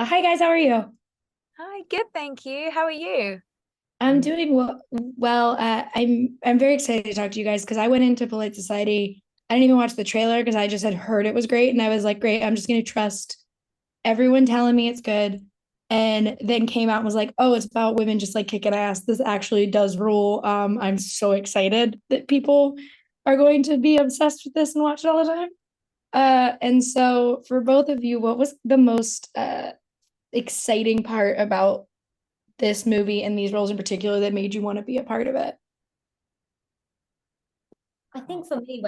Hi guys, how are you? Hi, good, thank you. How are you? I'm doing well. I'm very excited to talk to you guys because I went into Polite Society. I didn't even watch the trailer because I just had heard it was great, and I was like, great. I'm just gonna trust everyone telling me it's good. And then came out and was like, oh, it's about women just like kicking ass. This actually does rule. I'm so excited that people are going to be obsessed with this and watch it all the time. And so for both of you, what was the most exciting part about this movie and these roles in particular that made you want to be a part of it? I think for me,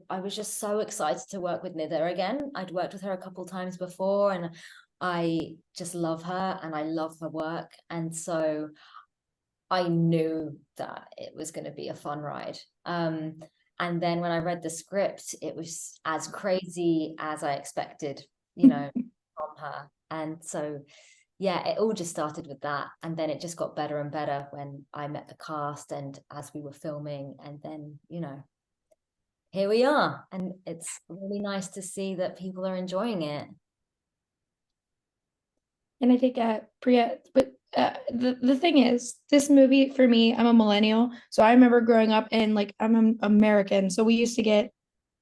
I was just so excited to work with Nidha again. I'd worked with her a couple times before, and I just love her and I love her work. And so I knew that it was going to be a fun ride. And then when I read the script, it was as crazy as I expected, from her. And so, yeah, it all just started with that. And then it just got better and better when I met the cast and as we were filming. And then, here we are. And it's really nice to see that people are enjoying it. And I think Priya, but the thing is, this movie for me, I'm a millennial, so I remember growing up and like I'm an American, so we used to get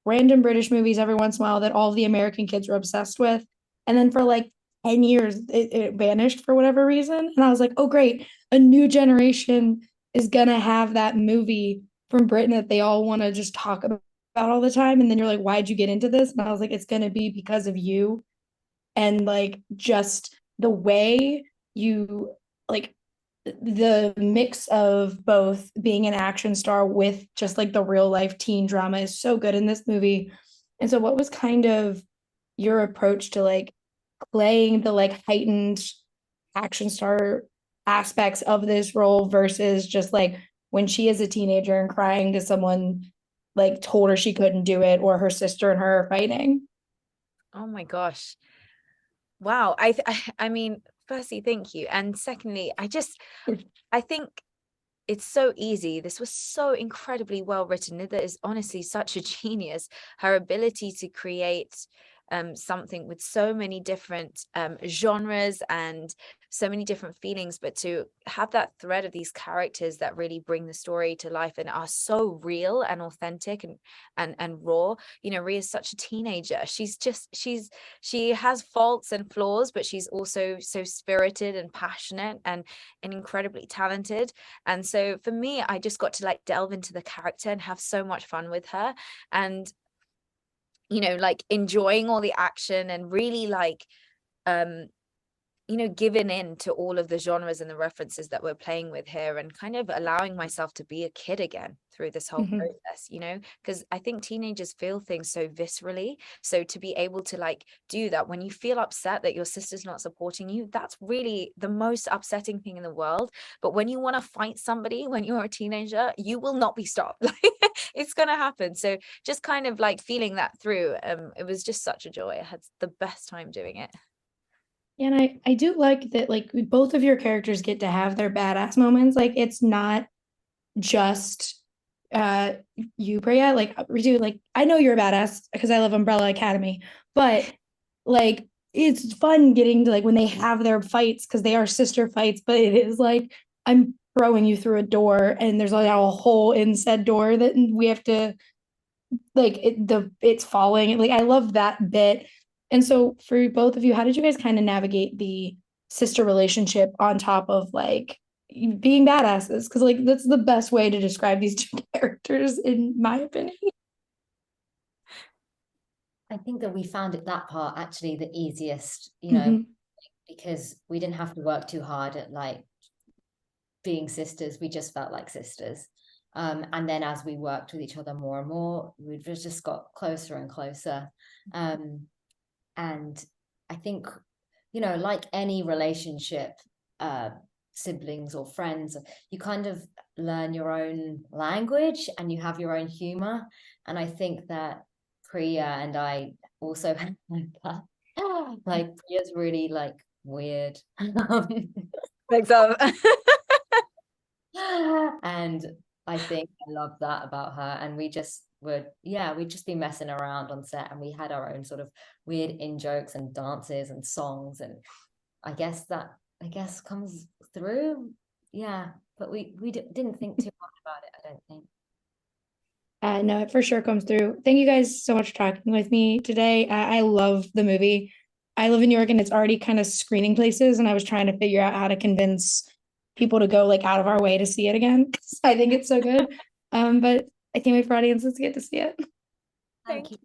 random British movies every once in a while that all of the American kids were obsessed with, and then for like 10 years it vanished for whatever reason, and I was like, oh great, a new generation is gonna have that movie from Britain that they all want to just talk about all the time, and then you're like, why'd you get into this? And I was like, it's gonna be because of you and like just the way you like the mix of both being an action star with just like the real life teen drama is so good in this movie. And so what was kind of your approach to like playing the like heightened action star aspects of this role versus just like when she is a teenager and crying to someone like told her she couldn't do it or her sister and her are fighting? Oh my gosh. Wow. I mean, firstly, thank you. And secondly, I think it's so easy. This was so incredibly well written. Nida is honestly such a genius. Her ability to create something with so many different genres and so many different feelings, but to have that thread of these characters that really bring the story to life and are so real and authentic and raw. Rhea is such a teenager. She has faults and flaws, but she's also so spirited and passionate and incredibly talented. And so for me, I just got to like delve into the character and have so much fun with her. And like enjoying all the action and really like um giving in to all of the genres and the references that we're playing with here and kind of allowing myself to be a kid again through this whole Mhm. process, because I think teenagers feel things so viscerally. So to be able to like do that when you feel upset that your sister's not supporting you, that's really the most upsetting thing in the world. But when you want to fight somebody when you're a teenager, you will not be stopped. Like it's gonna happen. So just kind of like feeling that through, it was just such a joy. I had the best time doing it. And I do like that like both of your characters get to have their badass moments. Like it's not just uh you, Priya. Like Ritu, like I know you're a badass because I love Umbrella Academy, but like it's fun getting to like when they have their fights because they are sister fights, but it is like I'm throwing you through a door and there's like a hole in said door that we have to like it's falling. Like I love that bit. And so for both of you, how did you guys kind of navigate the sister relationship on top of like being badasses? Because like that's the best way to describe these two characters, in my opinion. I think that we found that part actually the easiest, Mhm. because we didn't have to work too hard at like being sisters. We just felt like sisters. And then as we worked with each other more and more, we just got closer and closer. Um, and I think, like any relationship, uh, siblings or friends, you kind of learn your own language and you have your own humor. And I think that Priya and I also have like that. Like Priya's really like weird. Thanks. And I think I love that about her. And we just would, yeah, we'd just be messing around on set and we had our own sort of weird in jokes and dances and songs. And I guess comes through. Yeah, but we didn't think too much about it, I don't think. No, it for sure comes through. Thank you guys so much for talking with me today. I love the movie. I live in New York and it's already kind of screening places, and I was trying to figure out how to convince people to go like out of our way to see it again. 'Cause I think it's so good. But I can't wait for audiences to get to see it. Thank you.